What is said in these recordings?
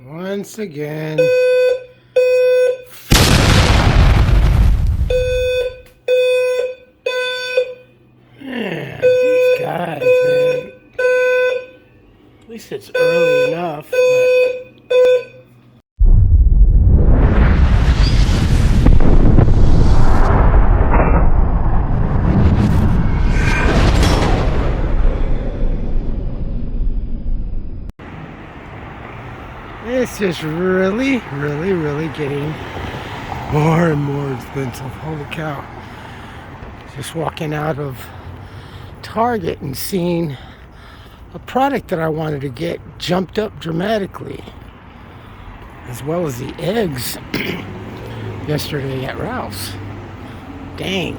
Once again. Man, these guys, man. At least it's early enough, but... It's just really getting more and more expensive. Holy cow. Just walking out of Target and seeing a product that I wanted to get jumped up dramatically, as well as the eggs yesterday at Ralph's. Dang.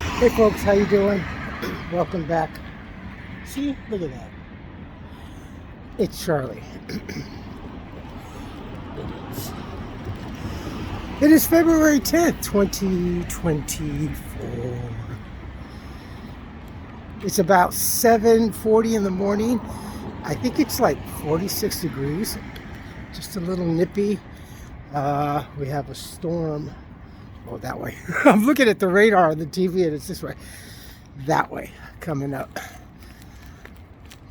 Hey folks, how you doing? Welcome back. See, look at that. It's Charlie. It is February 10th, 2024. It's about 7:40 in the morning. I think it's like 46 degrees. Just a little nippy. We have a storm. Oh, that way. I'm looking at the radar on the TV and it's this way. That way, coming up.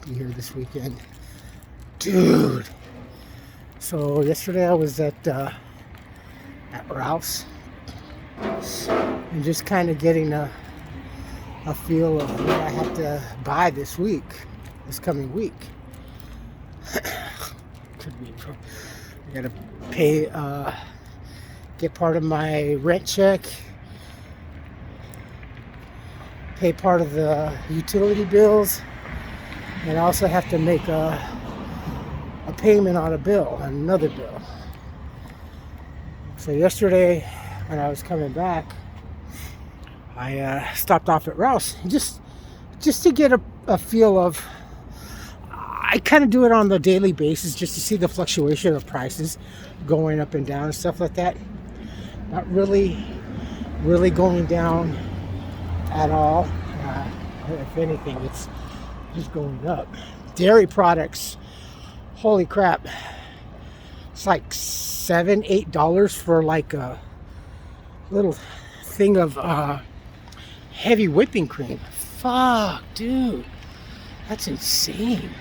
Be here this weekend. Dude. So yesterday I was at Ralph's and just kind of getting a feel of what I have to buy this coming week. Could be, I gotta pay, get part of my rent check, pay part of the utility bills, and I also have to make a payment on another bill. So yesterday, when I was coming back, I stopped off at Ralph's just to get a feel of. I kind of do it on the daily basis just to see the fluctuation of prices going up and down and stuff like that. Not really going down at all. If anything, it's just going up. Dairy products. Holy crap. It's like $7-8 for like a little thing of heavy whipping cream. Fuck, dude. That's insane.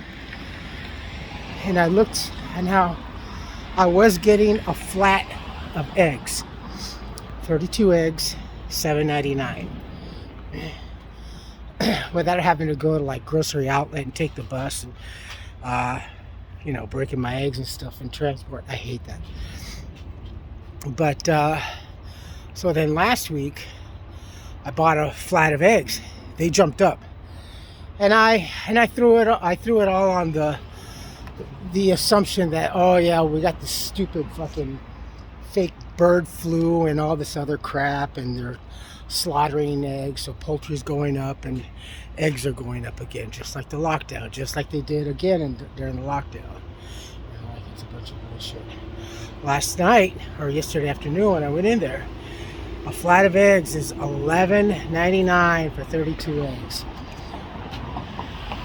And I looked and how I was getting a flat of eggs. 32 eggs, $7.99. Without having to go to like grocery outlet and take the bus and breaking my eggs and stuff in transport. I hate that. But so then last week I bought a flat of eggs. They jumped up, and I threw it all on the assumption that, oh yeah, we got this stupid fucking fake bird flu and all this other crap, and they're slaughtering eggs, so poultry's going up and eggs are going up again, just like the lockdown, just like they did again during the lockdown. It's a bunch of bullshit. Last night, or yesterday afternoon when I went in there, a flat of eggs is $11.99 for 32 eggs.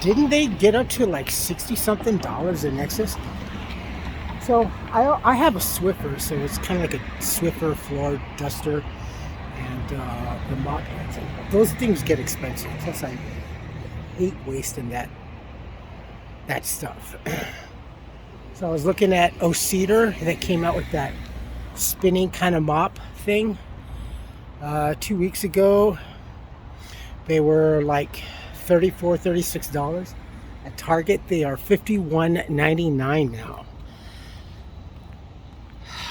Didn't they get up to like 60 something dollars in excess? So I have a Swiffer, so it's kind of like a Swiffer floor duster and the mop heads. Those things get expensive. Plus I hate wasting that stuff. So I was looking at Cedar that came out with that spinning kind of mop thing 2 weeks ago. They were like $34-36. At Target they are $51.99 now.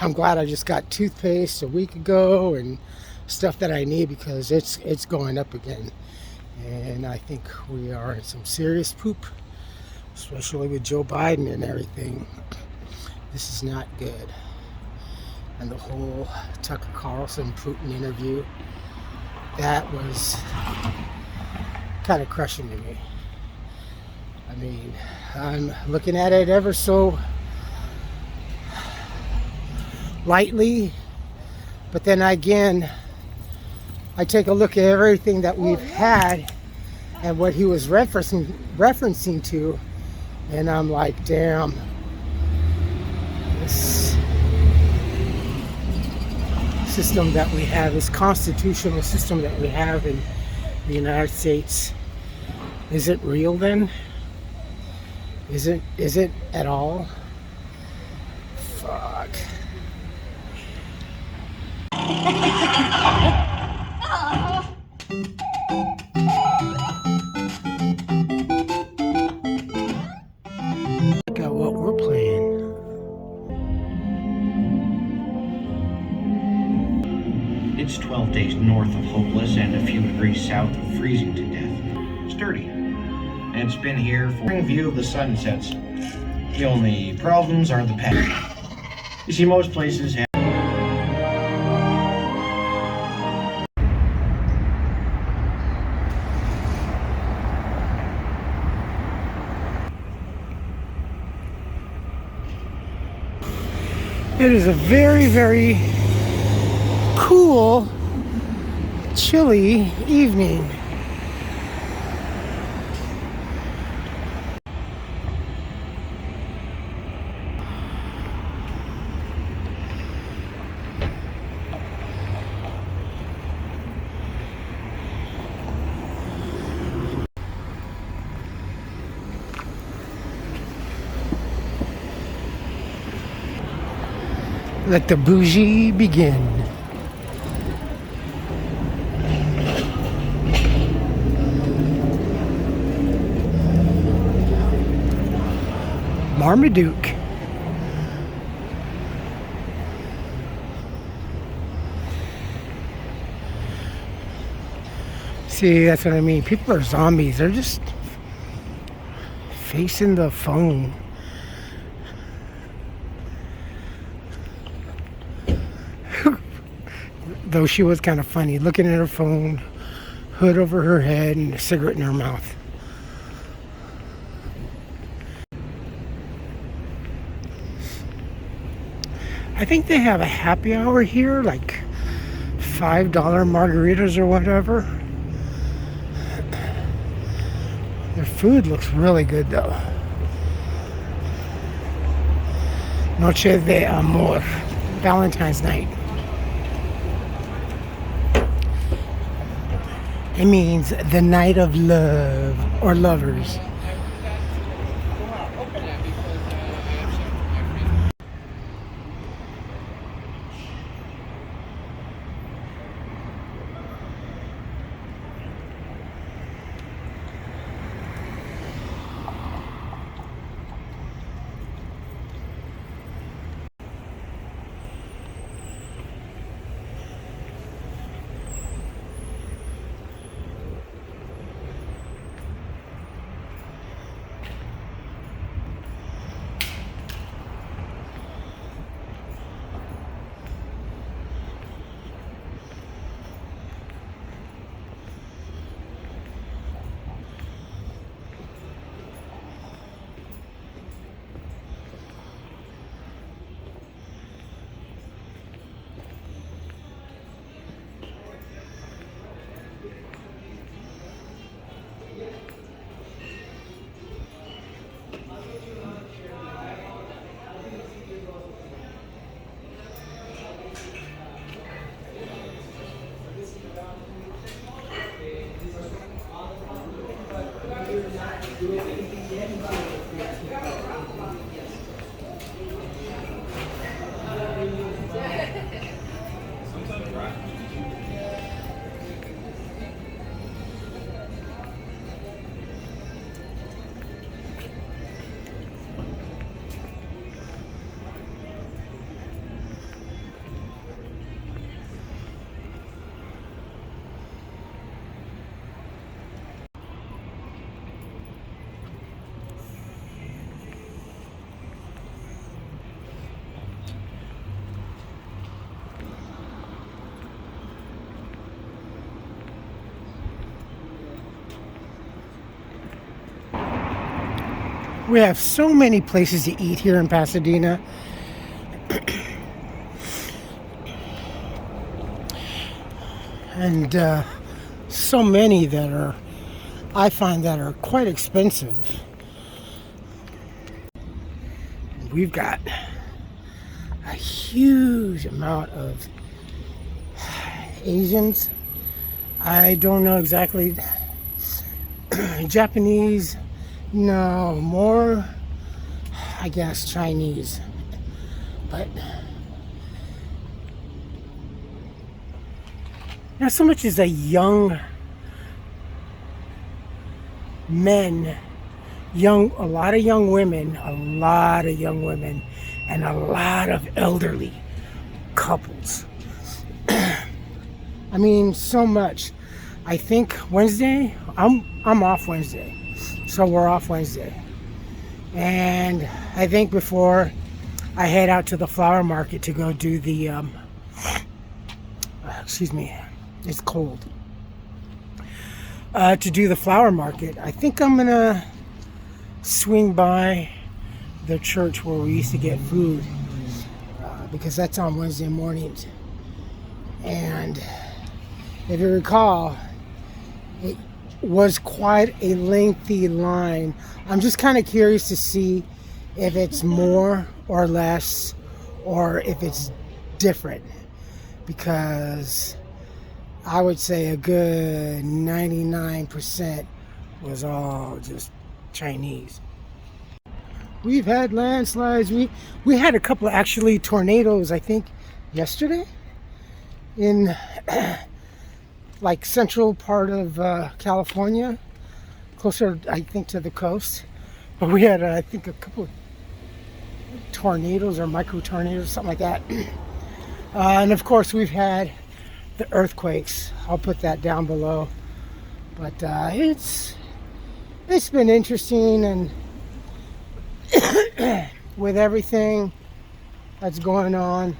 I'm glad I just got toothpaste a week ago and stuff that I need, because it's going up again, and I think we are in some serious poop, especially with Joe Biden and everything. This is not good. And the whole Tucker Carlson Putin interview, that was kind of crushing to me. I mean, I'm looking at it ever so lightly, but then again, I take a look at everything that we've had and what he was referencing to, and I'm like, damn, this system that we have, this constitutional system that we have in the United States, is it real then? Is it at all? Fuck. Look at what we're playing. It's 12 days north of hopeless and a few degrees south of freezing to death. Sturdy. And it's been here for a view of the sunsets. The only problems are the pet. You see, most places have It is a very, very cool, chilly evening. Let the bougie begin. Marmaduke. See, that's what I mean. People are zombies. They're just facing the phone. Though she was kind of funny, looking at her phone, hood over her head, and a cigarette in her mouth. I think they have a happy hour here, like $5 margaritas or whatever. Their food looks really good though. Noche de Amor, Valentine's night. It means the night of love or lovers. We have so many places to eat here in Pasadena. And so many that are, I find that are quite expensive. We've got a huge amount of Asians. I don't know exactly. Japanese, no, more, I guess, Chinese. But not so much as a young men, a lot of young women, and a lot of elderly couples. I mean, so much. I think Wednesday, I'm off Wednesday, so we're off Wednesday, and I think before I head out to the flower market to go do the excuse me, it's cold, to do the flower market, I think I'm gonna swing by the church where we used to get food, because that's on Wednesday mornings. And if you recall, it was quite a lengthy line. I'm just kind of curious to see if it's more or less, or if it's different, because I would say a good 99% was all just Chinese. We've had landslides. We had a couple of actually tornadoes, I think, yesterday in like central part of California, closer, I think, to the coast. But we had, I think, a couple of tornadoes or micro tornadoes, something like that. And of course, we've had the earthquakes. I'll put that down below. But it's been interesting, and with everything that's going on,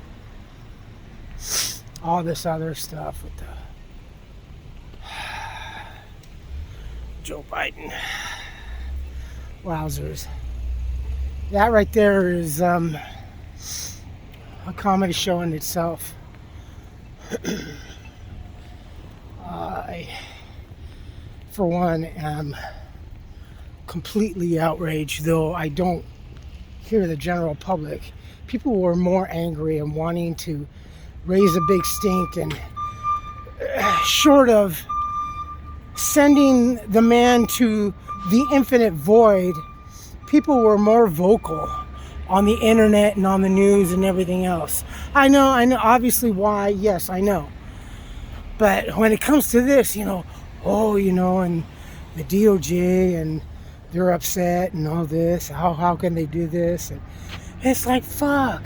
all this other stuff with the Joe Biden. Wowzers. That right there is a comedy show in itself. I, for one, am completely outraged, though I don't hear the general public. People were more angry and wanting to raise a big stink, and short of sending the man to the infinite void, people were more vocal on the internet and on the news and everything else. I know obviously why, yes, I know. But when it comes to this, and the DOJ, and they're upset and all this, how can they do this? And it's like, fuck.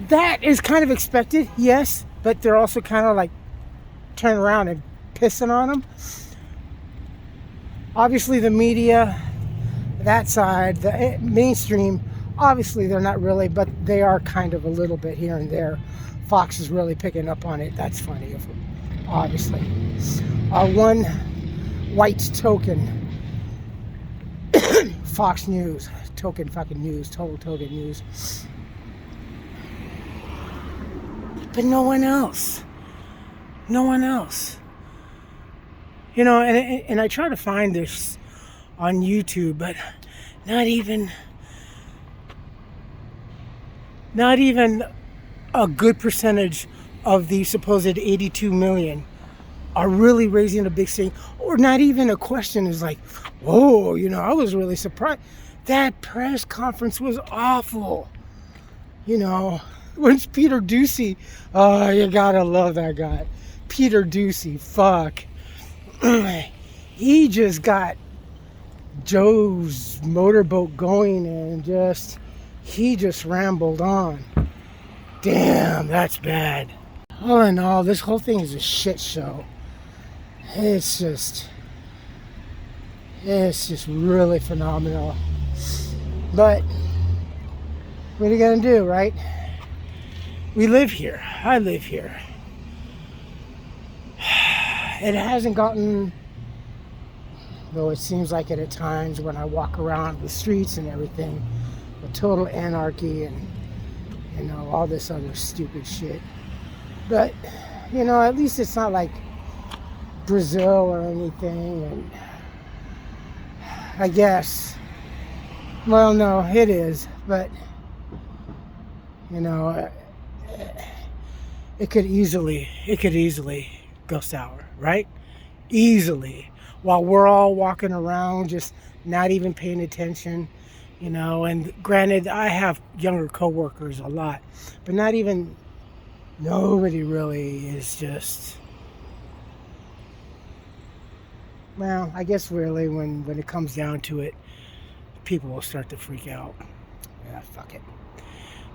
That is kind of expected, yes, but they're also kind of like turn around and pissing on them. Obviously the media, that side, the mainstream, obviously they're not really, but they are kind of a little bit here and there. Fox is really picking up on it. That's funny of them, obviously. One white token Fox News, token fucking news, total token news. But no one else. And I try to find this on YouTube, but not even a good percentage of the supposed 82 million are really raising a big stink, or not even a question is like, whoa, I was really surprised. That press conference was awful. When's Peter Ducey? Oh, you gotta love that guy. Peter Ducey, fuck. He just got Joe's motorboat going, and he just rambled on. Damn, that's bad. All in all, this whole thing is a shit show. It's just really phenomenal. But what are you gonna do, right? We live here. I live here. It hasn't gotten, though it seems like it at times when I walk around the streets and everything, the total anarchy and all this other stupid shit. But at least it's not like Brazil or anything. And I guess, well, no, it is, but You know, it could easily go sour, right? Easily, while we're all walking around just not even paying attention, you know. And granted, I have younger coworkers a lot, but not even, nobody really is just, well, I guess really when it comes down to it, people will start to freak out. Yeah, fuck it.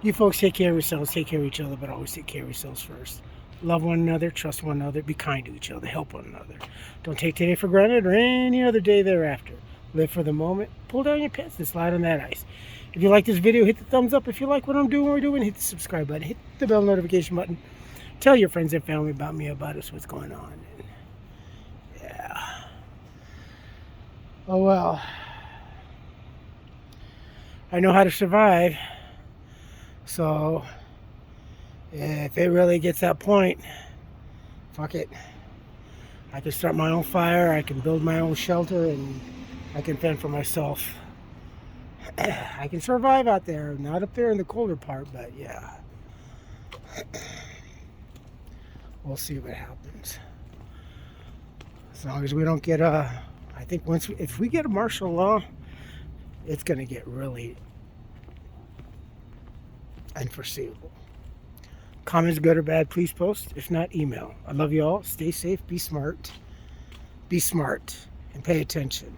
You folks take care of yourselves, take care of each other, but always take care of yourselves first. Love one another, trust one another, be kind to each other, help one another. Don't take today for granted or any other day thereafter. Live for the moment, pull down your pants and slide on that ice. If you like this video, hit the thumbs up. If you like what I'm doing, we're doing, hit the subscribe button, hit the bell notification button. Tell your friends and family about me, about us, what's going on. Yeah. Oh well. I know how to survive. So if it really gets that point, fuck it. I can start my own fire, I can build my own shelter, and I can fend for myself. I can survive out there, not up there in the colder part, but yeah. We'll see what happens. As long as we don't get I think if we get a martial law, it's gonna get really unforeseeable. Comments, good or bad, please post. If not, email. I love you all. Stay safe. Be smart. Be smart. And pay attention.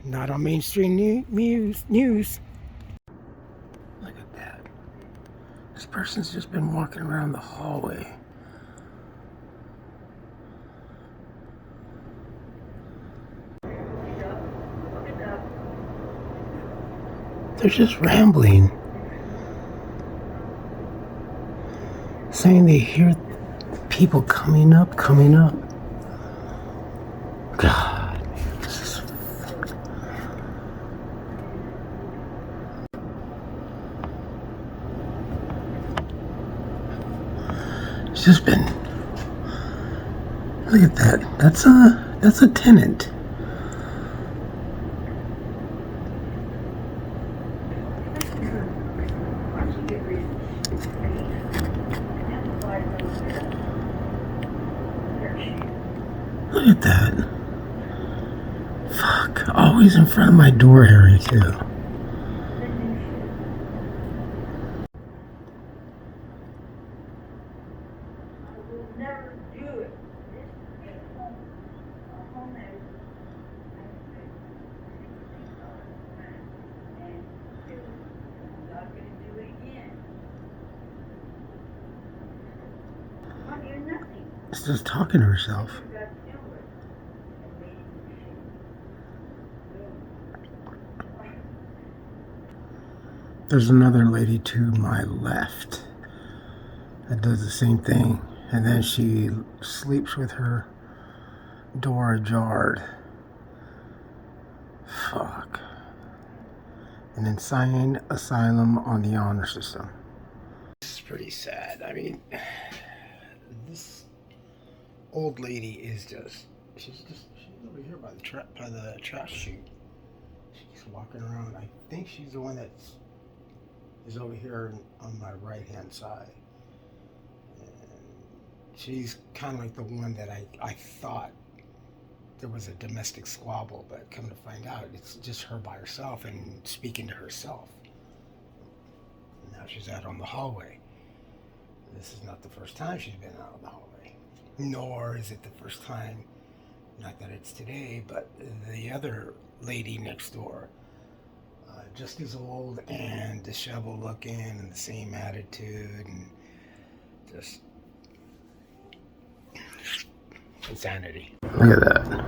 Not on mainstream news. Look at that. This person's just been walking around the hallway. They're just rambling. Saying they hear people coming up. God, this is... It's just been... Look at that. That's a tenant. Look at that. Fuck. Always in front of my door area, too. She's just talking to herself. There's another lady to my left that does the same thing, and then she sleeps with her door ajar. Fuck. An insane asylum on the honor system. This is pretty sad. I mean, this old lady is she's over here by the trash chute. She's walking around. I think she's the one that is over here on my right hand side. And she's kind of like the one that I thought there was a domestic squabble, but come to find out it's just her by herself and speaking to herself. And now she's out on the hallway. This is not the first time she's been out on the hallway, nor is it the first time, not that it's today, but the other lady next door, just as old and disheveled looking and the same attitude and just insanity. Look at that.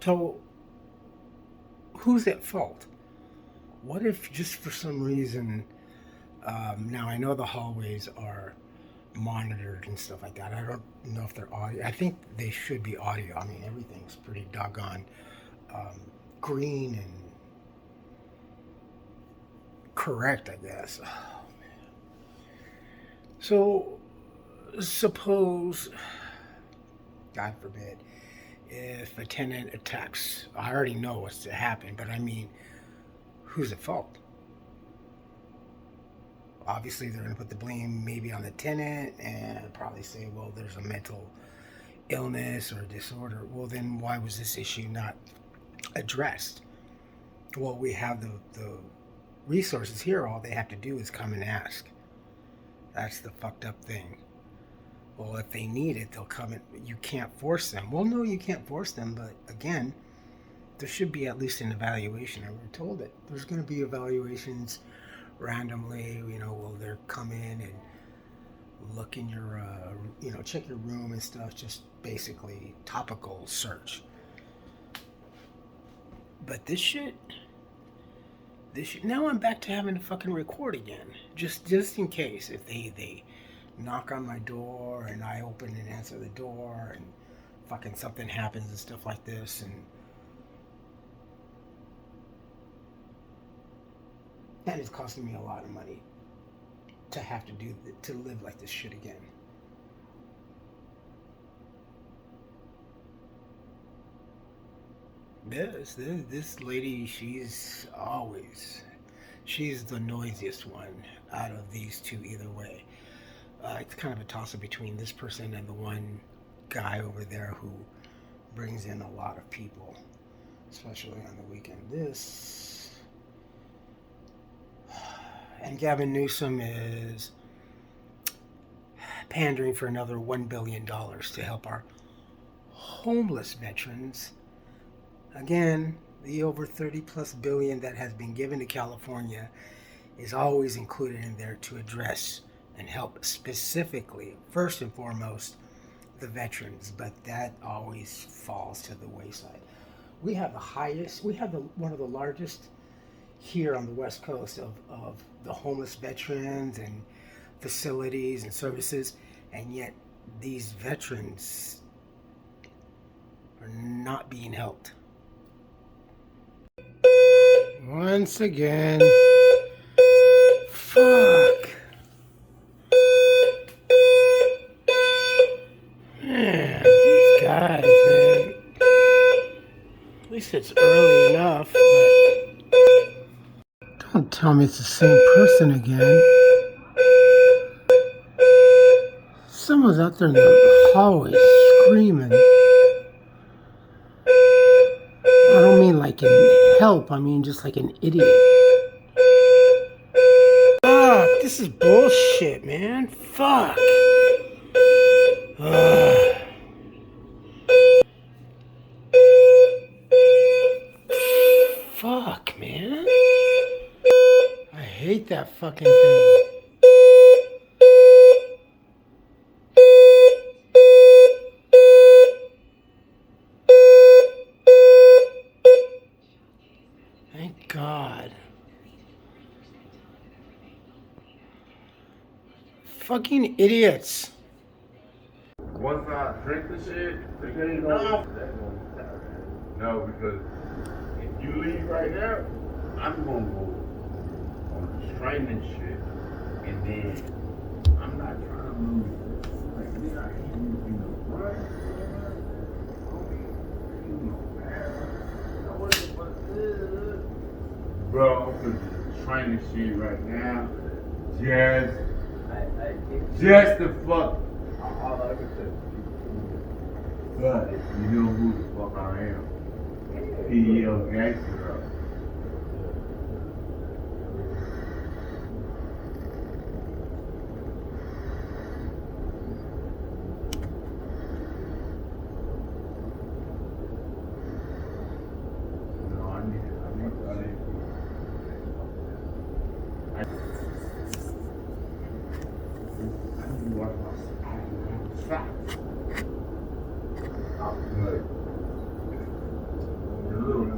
So, who's at fault? What if just for some reason, now I know the hallways are monitored and stuff like that. I don't know if they're audio. I think they should be audio. I mean, everything's pretty doggone green and correct, I guess. Oh, man. So, suppose, God forbid, if a tenant attacks, I already know what's to happen, but I mean, who's at fault? Obviously, they're going to put the blame maybe on the tenant and probably say, well, there's a mental illness or disorder. Well, then why was this issue not addressed? Well, we have the resources here. All they have to do is come and ask. That's the fucked up thing. Well, if they need it, they'll come and you can't force them. Well, no, you can't force them, but again, there should be at least an evaluation. And we're told that there's going to be evaluations randomly, will they come in and look in your, check your room and stuff, just basically topical search. But this shit, now I'm back to having to fucking record again, just in case if they knock on my door and I open and answer the door and fucking something happens and stuff like this, and it's costing me a lot of money to have to live like this shit again. This lady, she's the noisiest one out of these two either way. It's kind of a toss-up between this person and the one guy over there who brings in a lot of people, especially on the weekend. And Gavin Newsom is pandering for another $1 billion to help our homeless veterans. Again, the over 30 plus billion that has been given to California is always included in there to address and help specifically, first and foremost, the veterans, but that always falls to the wayside. We have one of the largest here on the West Coast of the homeless veterans and facilities and services, and yet these veterans are not being helped. Once again, fuck. Man, these guys, man. At least it's early enough, but don't tell me it's the same person again. Someone's out there in the hallway screaming. I don't mean like in help, I mean just like an idiot. Fuck, this is bullshit, man. Fuck. Fuck, man. I hate that fucking thing. Thank God. Fucking idiots. Once I drink the shit, no, because if you leave right now, I'm gonna go on the training shit, and then I'm not trying to lose. Like, me, I ain't losing no blood. Bro, I'm training shit right now. Just the fuck. But you know who the fuck I am. PEL gangster.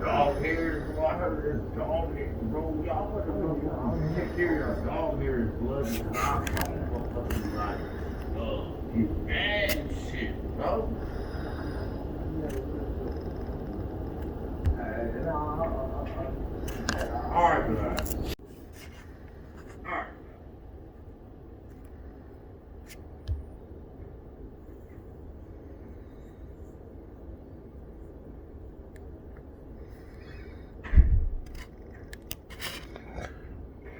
Dog hair, bro, y'all take care of your dog hair is blood and not fucking right. No? All right, man. All right.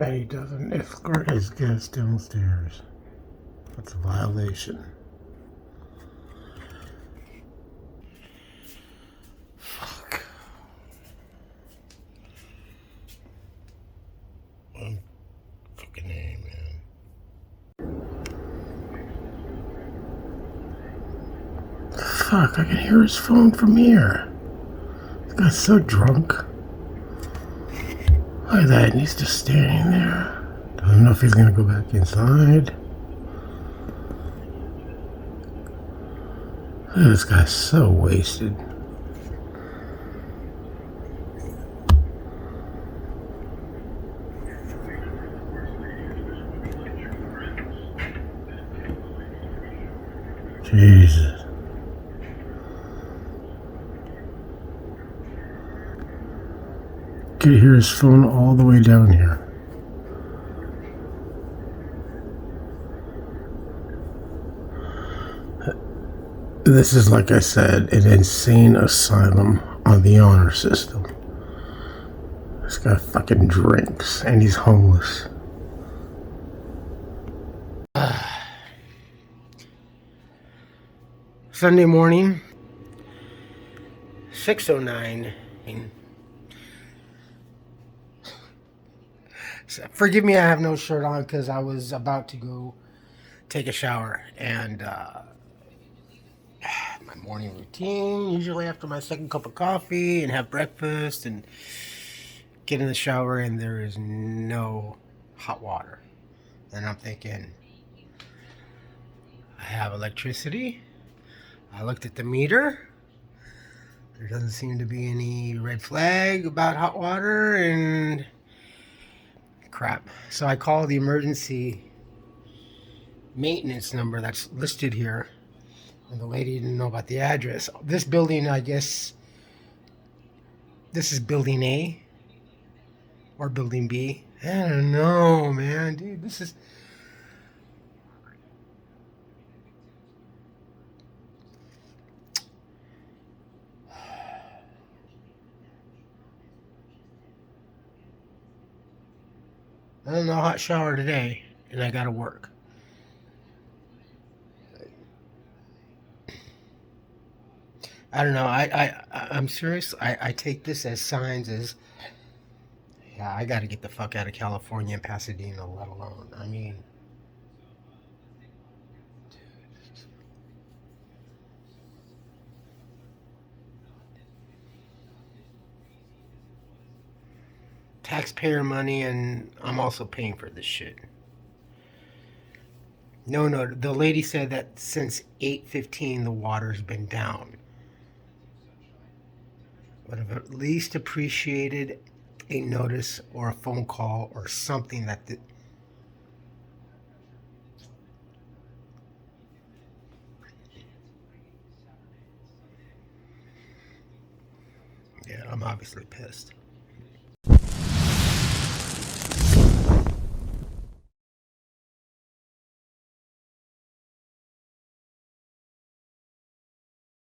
And he doesn't escort his guests downstairs. That's a violation. Fuck. Fucking A, man. Fuck, I can hear his phone from here. This guy's so drunk. Look at that, and he's just standing there. Doesn't know if he's gonna go back inside. Look at this guy's so wasted. Jesus. Could hear his phone all the way down here. This is, like I said, an insane asylum on the honor system. This guy fucking drinks and he's homeless. Sunday morning, 6:09. Forgive me, I have no shirt on because I was about to go take a shower. And my morning routine, usually after my second cup of coffee and have breakfast and get in the shower, and there is no hot water. And I'm thinking, I have electricity. I looked at the meter. There doesn't seem to be any red flag about hot water, and crap. So I call the emergency maintenance number that's listed here, and the lady didn't know about the address. This building, I guess, this is building A or building B. I don't know, man, dude. This is... I don't know, hot shower today, and I gotta work. I don't know. I'm serious. I take this as signs as, yeah, I gotta get the fuck out of California and Pasadena, let alone. I mean, taxpayer money, and I'm also paying for this shit. No, the lady said that since 8:15 the water's been down. Would have at least appreciated a notice or a phone call or something that yeah, I'm obviously pissed.